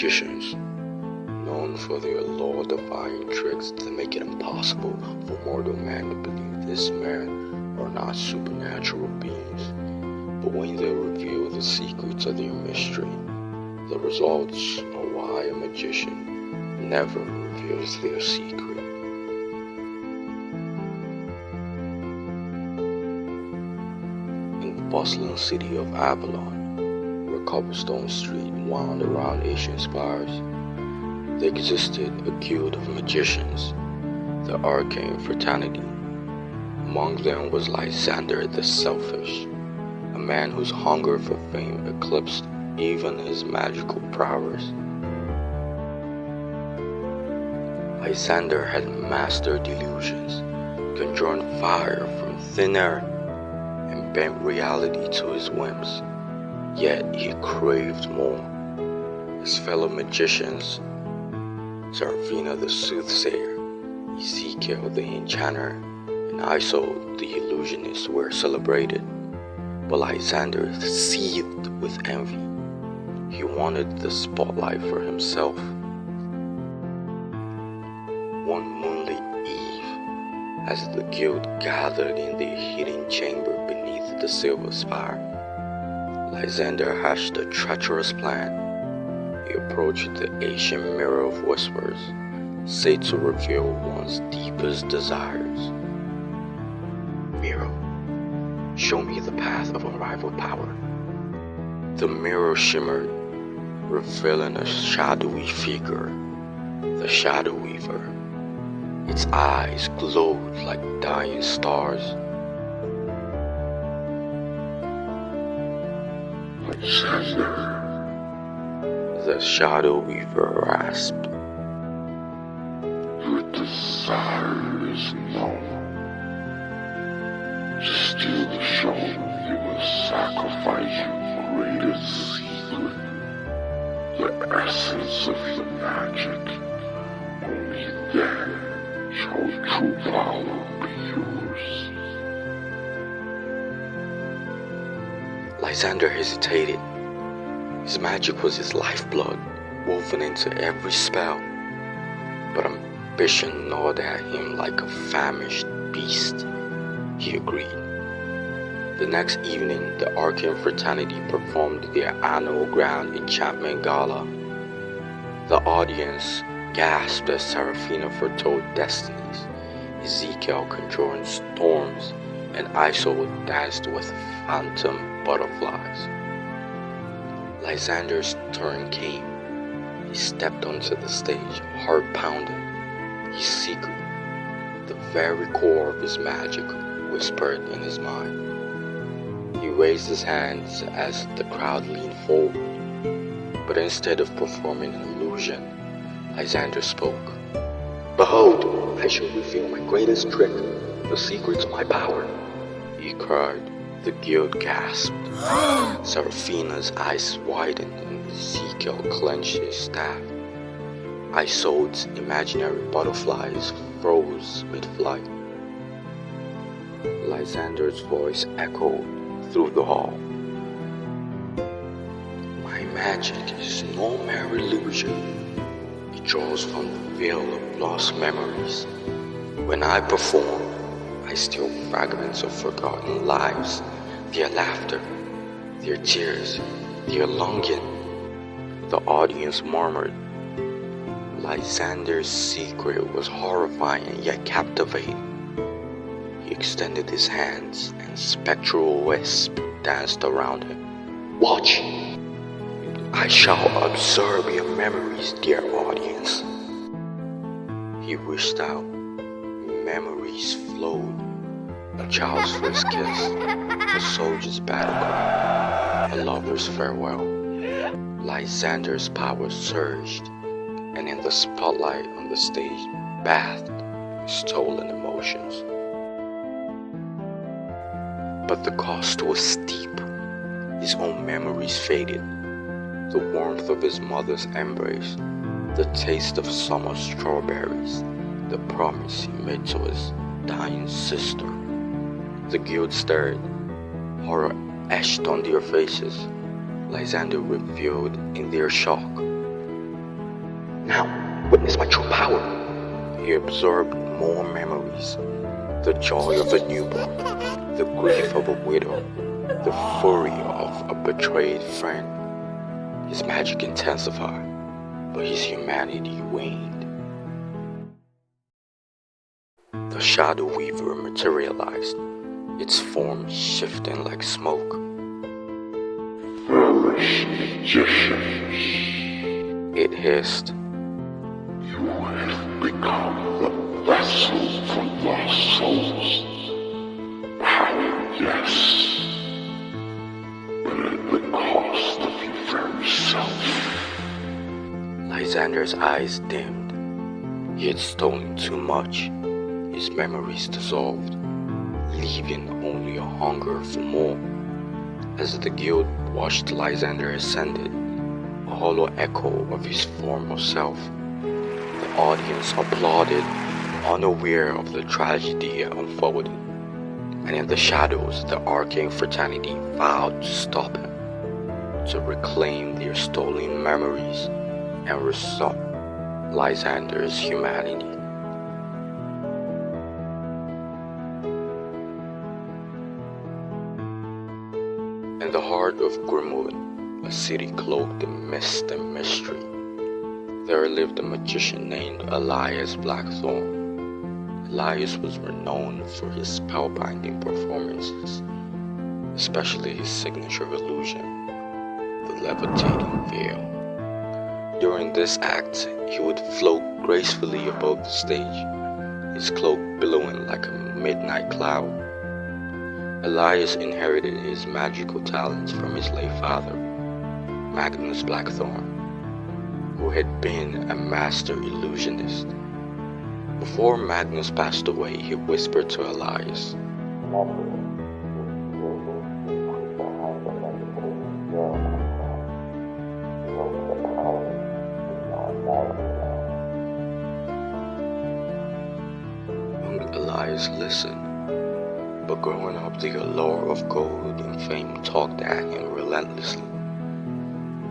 magicians, known for their law-defying tricks that make it impossible for mortal man to believe these men are not supernatural beings. But when they reveal the secrets of their mystery, the results are why a magician never reveals their secret. In the bustling city of Avalon, where cobblestone street wound around ancient spires, there existed a guild of magicians, the Arcane Fraternity. Among them was Lysander the Selfish, a man whose hunger for fame eclipsed even his magical prowess. Lysander had mastered delusions, conjured fire from thin air, and bent reality to his whims. Yet he craved more. His fellow magicians, Seraphina the Soothsayer, Ezekiel the Enchanter, and Iso the Illusionist were celebrated. But Lysander seethed with envy. He wanted the spotlight for himself. One moonlit eve, as the guild gathered in their hidden chamber beneath the silver spire, Lysander hatched a treacherous plan. He approached the ancient mirror of whispers, said to reveal one's deepest desires. Mirror, show me the path of unrivaled power. The mirror shimmered, revealing a shadowy figure, the Shadow Weaver. Its eyes glowed like dying stars. Lysander, the Shadow Weaver rasped. your desire is known. To steal the show, you must sacrifice your greatest secret, the essence of your magic. Only then shall true power be yours. Lysander hesitated. His magic was his lifeblood, woven into every spell. But ambition gnawed at him like a famished beast. He agreed. The next evening, the Arcane Fraternity performed their annual Grand Enchantment Gala. The audience gasped as Seraphina foretold destinies, Ezekiel conjuring storms, and Iso danced with phantom butterflies. Lysander's turn came. He stepped onto the stage, heart pounding. His secret, the very core of his magic, whispered in his mind. He raised his hands as the crowd leaned forward, but instead of performing an illusion, Lysander spoke. Behold, I shall reveal my greatest trick, the secret to my power, he cried. The guild gasped. Seraphina's eyes widened and Ezekiel clenched his staff. Isolde's imaginary butterflies froze mid-flight. Lysander's voice echoed through the hall. My magic is no mere illusion. It draws from the veil of lost memories. When I perform, I steal fragments of forgotten lives, their laughter, their tears, their longing. The audience murmured. Lysander's secret was horrifying yet captivating. He extended his hands and spectral wisps danced around him. Watch! I shall absorb your memories, dear audience. He wished out. Memories flowed. A child's first kiss, a soldier's battle cry, a lover's farewell. Lysander's power surged, and in the spotlight on the stage bathed in stolen emotions. But the cost was steep. His own memories faded. The warmth of his mother's embrace, the taste of summer strawberries, the promise he made to his dying sister. The guild stared, horror etched on their faces. Lysander revealed in their shock. is my true power. He absorbed more memories. The joy of a newborn, the grief of a widow, the fury of a betrayed friend. His magic intensified, but his humanity waned. The shadow weaver materialized, its form shifting like smoke. Foolish magicians, It hissed. you have become the vessel for lost souls. Power, yes, but at the cost of your very self. Lysander's eyes dimmed. He had stolen too much. His memories dissolved, leaving only a hunger for more. As the guild watched Lysander ascended, a hollow echo of his former self, the audience applauded, unaware of the tragedy unfolding. And in the shadows, the arcane fraternity vowed to stop him, to reclaim their stolen memories and restore Lysander's humanity. In the heart of Grimwood, a city cloaked in mist and mystery, there lived a magician named Elias Blackthorn. Elias was renowned for his spellbinding performances, especially his signature illusion, the levitating veil. During this act, he would float gracefully above the stage, his cloak billowing like a midnight cloud. Elias inherited his magical talents from his late father, Magnus Blackthorn, who had been a master illusionist. Before Magnus passed away, he whispered to Elias, Young Elias listened, but growing up, the allure of gold and fame talked at him relentlessly.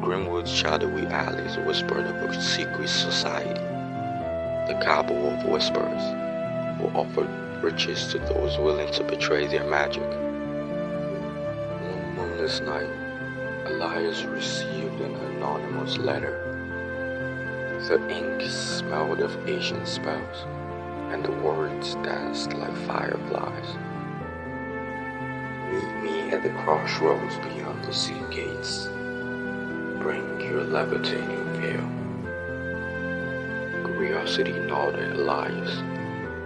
Grimwood's shadowy alleys whispered of a secret society, the cabal of whisperers, who offered riches to those willing to betray their magic. One moonless night, Elias received an anonymous letter. The ink smelled of ancient spells, and the words danced like fireflies. Meet me at the crossroads beyond the sea gates. Bring your levitating veil. Curiosity gnawed at Elias.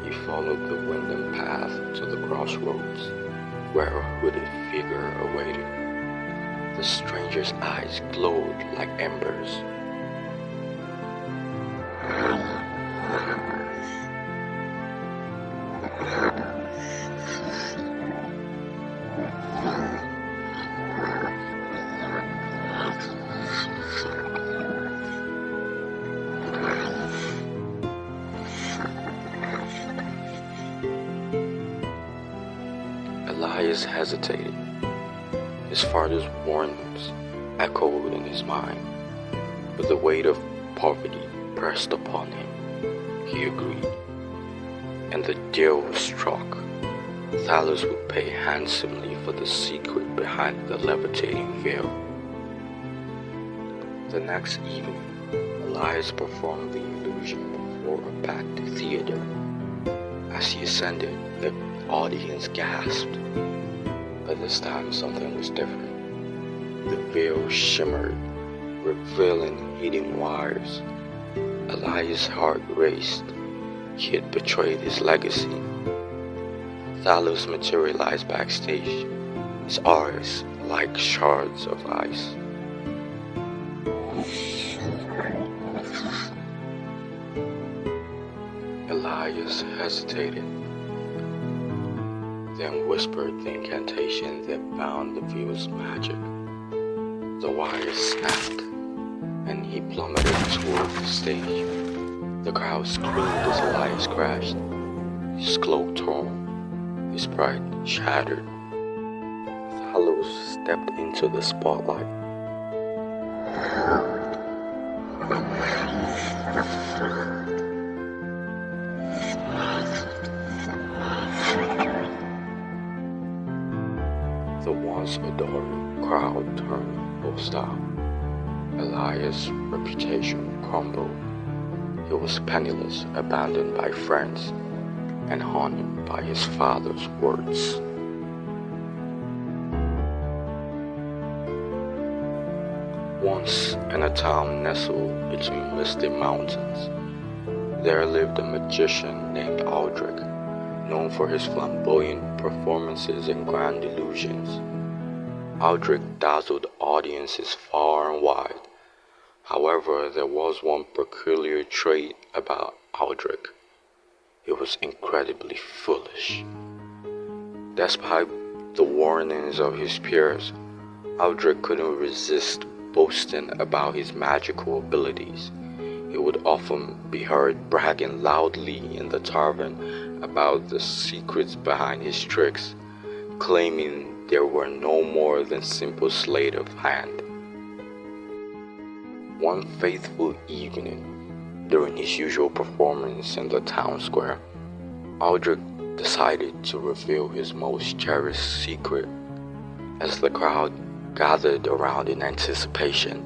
He followed the winding path to the crossroads, where a hooded figure awaited. The stranger's eyes glowed like embers. Elias hesitated. His father's warnings echoed in his mind, but the weight of poverty pressed upon him. He agreed, and the deal was struck. Thalos would pay handsomely for the secret behind the levitating veil. The next evening, Elias performed the illusion before a packed theater. As he ascended, the audience gasped. But this time something was different. The veil shimmered, revealing hidden wires. Elias' heart raced. He had betrayed his legacy. Thalos materialized backstage, his eyes like shards of ice. Elias hesitated, then whispered the incantation that bound the veil's magic. The wires snapped, and he plummeted toward the stage. The crowd screamed as Elias crashed, his cloak torn, his pride shattered. Thalos stepped into the spotlight. once adored crowd turned hostile. Elias' reputation crumbled. He was penniless, abandoned by friends, and haunted by his father's words. Once in a town nestled between misty mountains, there lived a magician named Aldrich, known for his flamboyant performances and grand illusions. Aldrich dazzled audiences far and wide. However, there was one peculiar trait about Aldrich. He was incredibly foolish. Despite the warnings of his peers, Aldrich couldn't resist boasting about his magical abilities. He would often be heard bragging loudly in the tavern about the secrets behind his tricks, claiming they were no more than simple sleight of hand. One fateful evening, during his usual performance in the town square, Aldrich decided to reveal his most cherished secret. As the crowd gathered around in anticipation,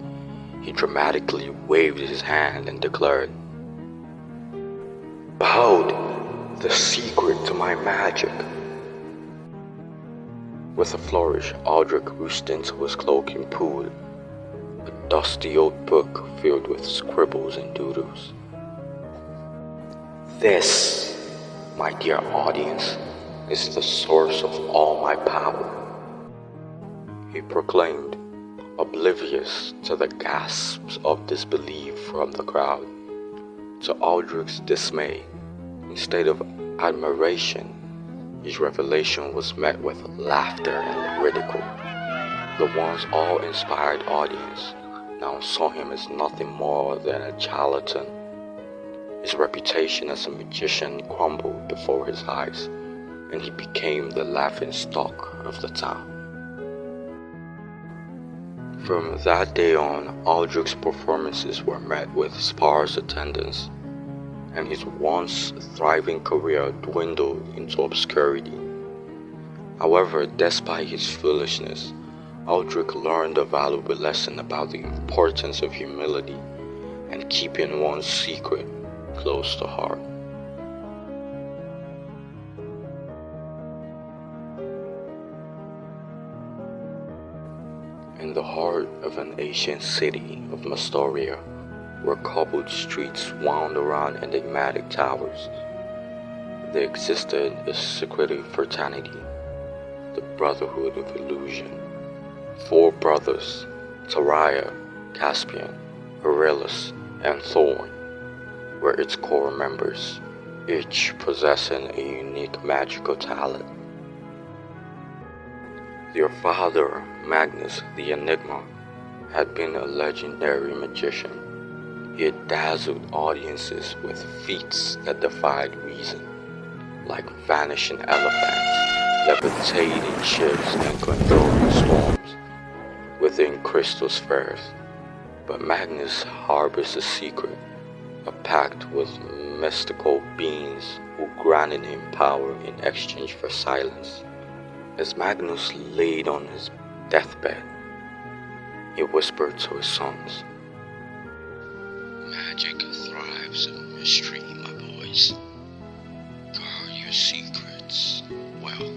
he dramatically waved his hand and declared, "Behold, the secret to my magic." With a flourish, Aldrich reached into his cloak and pulled a dusty old book filled with scribbles and doodles. "This, my dear audience, is the source of all my power," he proclaimed, oblivious to the gasps of disbelief from the crowd. To Aldrich's dismay, instead of admiration, his revelation was met with laughter and ridicule. The once awe-inspired audience now saw him as nothing more than a charlatan. His reputation as a magician crumbled before his eyes, and he became the laughingstock of the town. From that day on, Aldrich's performances were met with sparse attendance, and his once thriving career dwindled into obscurity. However, despite his foolishness, Aldrich learned a valuable lesson about the importance of humility and keeping one's secret close to heart. In the heart of an ancient city of Mastoria, where cobbled streets wound around enigmatic towers, there existed a secretive fraternity, the Brotherhood of Illusion. 4 brothers, Tariah, Caspian, Aurelius, and Thorn, were its core members, each possessing a unique magical talent. Their father, Magnus the Enigma, had been a legendary magician. He had dazzled audiences with feats that defied reason, like vanishing elephants, levitating ships, and controlling storms within crystal spheres. But Magnus harbors a secret, a pact with mystical beings who granted him power in exchange for silence. As Magnus laid on his deathbed, he whispered to his sons, "Magic thrives in mystery, my boys. Guard your secrets well,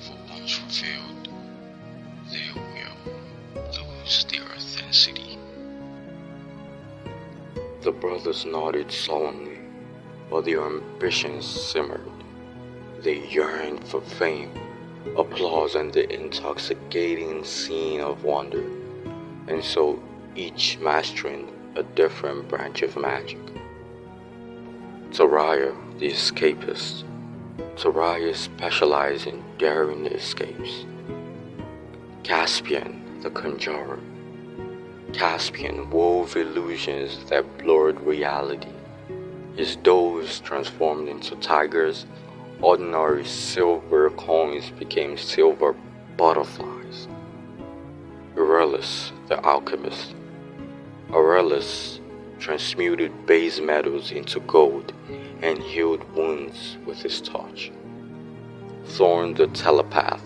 for once revealed, they will lose their authenticity." The brothers nodded solemnly, while their ambitions simmered. They yearned for fame, applause, and the intoxicating scene of wonder, and so each mastering a different branch of magic. Tariah, the escapist. Tariah specialized in daring escapes. Caspian, the conjurer. Caspian wove illusions that blurred reality. His does transformed into tigers. Ordinary silver coins became silver butterflies. Aurelius, the alchemist. Aurelius transmuted base metals into gold and healed wounds with his touch. Thorn, the telepath.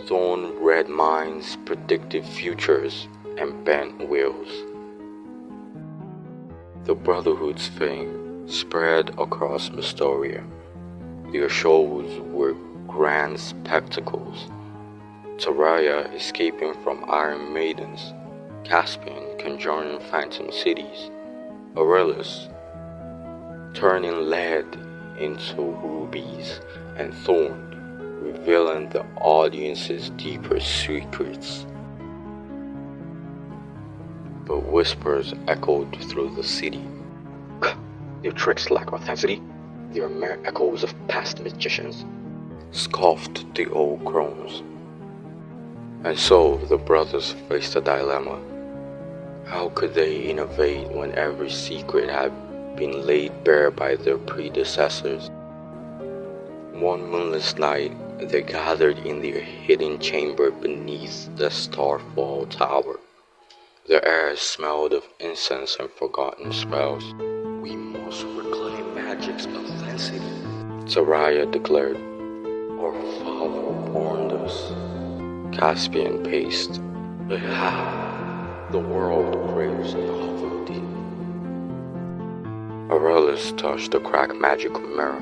Thorn read minds, predicted futures, and bent wheels. The Brotherhood's fame spread across Mystoria. Their shows were grand spectacles. Taraya escaping from Iron Maidens, Caspian conjuring phantom cities, Aurelius turning lead into rubies, and Thorn revealing the audience's deeper secrets. But whispers echoed through the city. Their tricks lack authenticity. They are mere echoes of past magicians, scoffed the old crones. And so the brothers faced a dilemma. How could they innovate when every secret had been laid bare by their predecessors? One moonless night, they gathered in their hidden chamber beneath the Starfall Tower. The air smelled of incense and forgotten spells. "We must reclaim magic's authenticity," Taraya declared. "Our father warned us." Caspian paced. "But how? The world craves novelty." Aurelius touched the cracked magical mirror.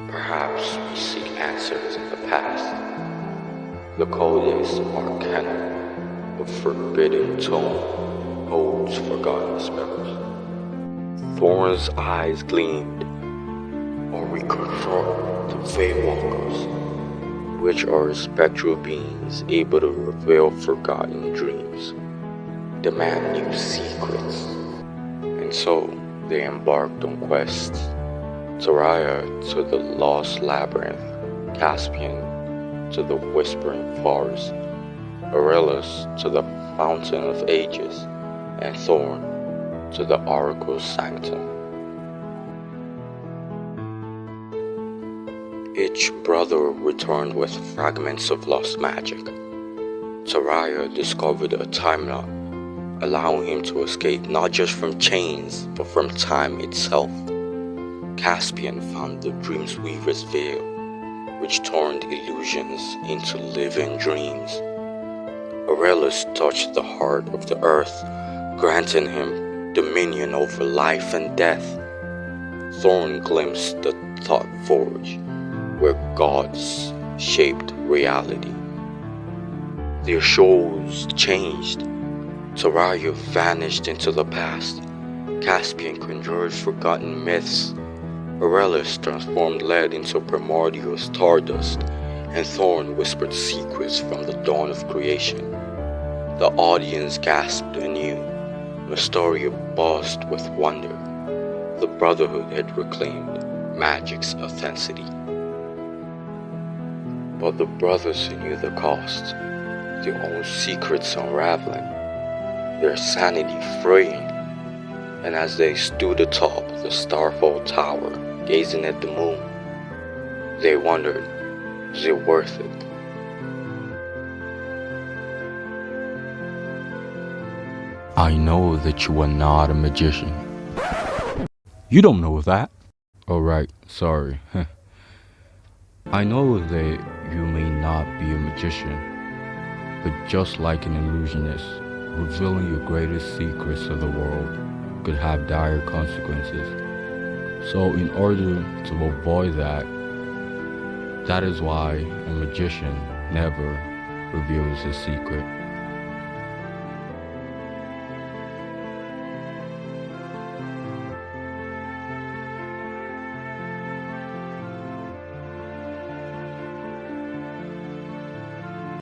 "Perhaps we seek answers in the past. The Codex Arcana, a forbidden tome, holds forgotten spells." Thorn's eyes gleamed. "Or we confront the Veilwalkers, which are spectral beings able to reveal forgotten dreams, demand new secrets." And so they embarked on quests. Taraya to the Lost Labyrinth, Caspian to the Whispering Forest, Aurelius to the Fountain of Ages, and Thorn to the Oracle Sanctum. Each brother returned with fragments of lost magic. Taraya discovered a time knot, allowing him to escape not just from chains, but from time itself. Caspian found the Dreamweaver's veil, which turned illusions into living dreams. Aurelius touched the heart of the earth, granting him dominion over life and death. Thorn glimpsed the Thought Forge, where gods shaped reality. Their shows changed. Taraya vanished into the past. Caspian conjured forgotten myths. Aurelius transformed lead into primordial stardust, and Thorn whispered secrets from the dawn of creation. The audience gasped anew. Mystoria buzzed with wonder. The Brotherhood had reclaimed magic's authenticity. But the brothers knew the cost, their own secrets unraveling, their sanity fraying. And as they stood atop the Starfall Tower, gazing at the moon, they wondered, is it worth it? I know that you are not a magician. You don't know that. Oh right, sorry. I know that you may not be a magician, but just like an illusionist, revealing your greatest secrets of the world could have dire consequences. So in order to avoid that is why a magician never reveals his secret.